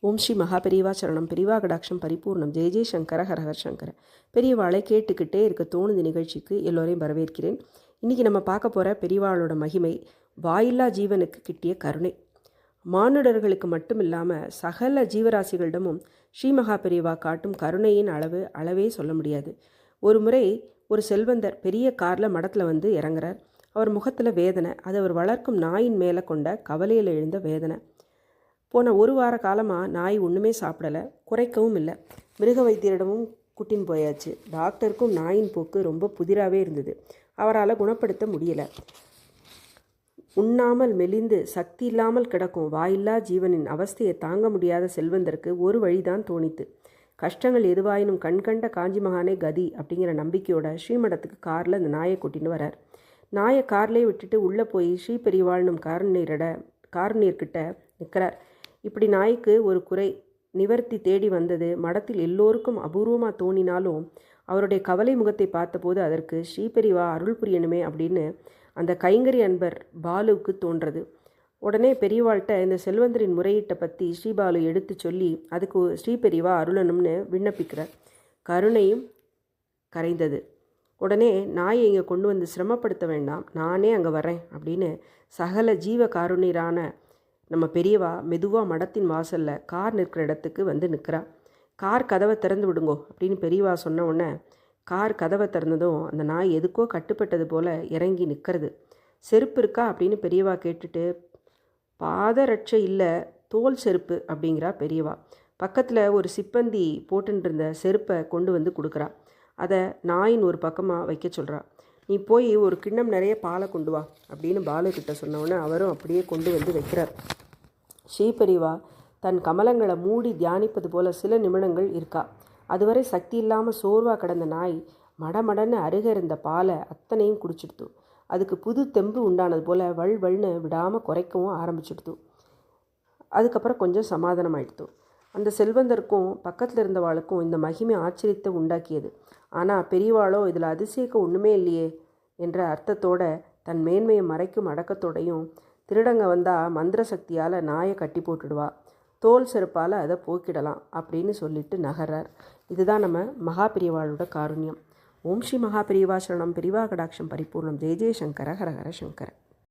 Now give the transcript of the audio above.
ஓம் ஸ்ரீ மகாபெரிவா சரணம். பெரிவா கடாட்சம் பரிபூர்ணம். ஜெய ஜெய சங்கர ஹரஹர் சங்கர. பெரியவாளை கேட்டுக்கிட்டே இருக்க தோணுது நிகழ்ச்சிக்கு எல்லோரையும் வரவேற்கிறேன். இன்றைக்கி நம்ம பார்க்க போகிற பெரியவாளோட மகிமை வாயில்லா ஜீவனுக்கு கிட்டிய கருணை. மானுடர்களுக்கு மட்டும் இல்லாமல் சகல ஜீவராசிகளிடமும் ஸ்ரீ மகாபெரிவா காட்டும் கருணையின் அளவே சொல்ல முடியாது. ஒரு முறை ஒரு செல்வந்தர் பெரிய காரில் மடத்தில் வந்து இறங்குறார். அவர் முகத்தில் வேதனை. அது அவர் வளர்க்கும் நாயின் மேலே கொண்ட கவலையில் எழுந்த வேதனை. போன ஒரு வார காலமாக நாய் ஒன்றுமே சாப்பிடலை, குறைக்கவும் இல்லை. மிருக வைத்தியரிடமும் கூட்டின்னு போயாச்சு. டாக்டருக்கும் நாயின் போக்கு ரொம்ப புதிராகவே இருந்தது. அவரால் குணப்படுத்த முடியலை. உண்ணாமல் மெலிந்து சக்தி இல்லாமல் கிடக்கும் வாயில்லா ஜீவனின் அவஸ்தையை தாங்க முடியாத செல்வந்தருக்கு ஒரு வழிதான் தோணித்து. கஷ்டங்கள் எதுவாயினும் கண்கண்ட காஞ்சி மகானே கதி அப்படிங்கிற நம்பிக்கையோட ஸ்ரீமடத்துக்கு காரில் அந்த நாயை கூட்டின்னு வரார். நாயை கார்லேயே விட்டுட்டு உள்ளே போய் ஸ்ரீ பெரியவாழ்னும் காரநீர்கிட்ட நிற்கிறார். இப்படி நாய்க்கு ஒரு குறை நிவர்த்தி தேடி வந்தது மடத்தில் எல்லோருக்கும் அபூர்வமாக தோணினாலும் அவருடைய கவலை முகத்தை பார்த்தபோது அதற்கு ஸ்ரீபெரிவா அருள் புரியணுமே அப்படின்னு அந்த கைங்கரி அன்பர் பாலுவுக்கு தோன்றது. உடனே பெரியவாள்கிட்ட இந்த செல்வந்தரின் முறையீட்டை பற்றி ஸ்ரீபாலு எடுத்து சொல்லி அதுக்கு ஸ்ரீபெரிவா அருளணும்னு விண்ணப்பிக்கிறார். கருணையும் கரைந்தது. உடனே நாயை இங்கே கொண்டு வந்து சிரமப்படுத்த வேண்டாம், நானே அங்கே வரேன் அப்படின்னு சகல ஜீவ காருண்யரான நம்ம பெரியவா மெதுவாக மடத்தின் வாசலில் கார் நிற்கிற இடத்துக்கு வந்து நிற்கிறா. கார் கதவை திறந்து விடுங்கோ அப்படின்னு பெரியவா சொன்ன உடனே கார் கதவை திறந்ததும் அந்த நாய் எதுக்கோ கட்டுப்பட்டது போல் இறங்கி நிற்கிறது. செருப்பு இருக்கா அப்படின்னு பெரியவா கேட்டுட்டு, பாதரட்சை இல்லை, தோல் செருப்பு அப்படிங்கிறா பெரியவா. பக்கத்தில் ஒரு சிப்பந்தி போட்டுன்னு இருந்த செருப்பை கொண்டு வந்து கொடுக்குறா. அதை நாயின் ஒரு பக்கமாக வைக்க சொல்கிறா. நீ போய் ஒரு கிண்ணம் நிறைய பாலை கொண்டு வா அப்படின்னு பாலுக்கிட்ட சொன்னோன்னே அவரும் அப்படியே கொண்டு வந்து வைக்கிறார். ஸ்ரீபெரிவா தன் கமலங்களை மூடி தியானிப்பது போல சில நிமிடங்கள் இருக்கா. அதுவரை சக்தி இல்லாமல் சோர்வாக கிடந்த நாய் மடமடன்னு அருக இருந்த பாலை அத்தனையும் குடிச்சிடுத்து. அதுக்கு புது தெம்பு உண்டானது போல் வல்வல்னு விடாமல் குறைக்கவும் ஆரம்பிச்சிடுத்து. அதுக்கப்புறம் கொஞ்சம் சமாதானம் ஆயிடுத்து. அந்த செல்வந்தருக்கும் பக்கத்தில் இருந்தவாளுக்கும் இந்த மகிமை ஆச்சரியத்தை உண்டாக்கியது. ஆனால் பெரியவாளோ இதில் அதிசயிக்க ஒன்றுமே இல்லையே என்ற அர்த்தத்தோட தன் மேன்மையை மறைக்கும் அடக்கத்தோடையும், திருடங்க வந்தால் மந்திர சக்தியால் நாயை கட்டி போட்டுடுவா, தோல் செருப்பால் அதை போக்கிடலாம் அப்படின்னு சொல்லிட்டு நகர்றார். இதுதான் நம்ம மகாபெரிவாளோட காருண்யம். ஓம் ஸ்ரீ மகாபெரிவா சரணம். பெரிவா கடாட்சம் பரிபூர்ணம். ஜெய ஜெய சங்கர ஹரஹர சங்கர.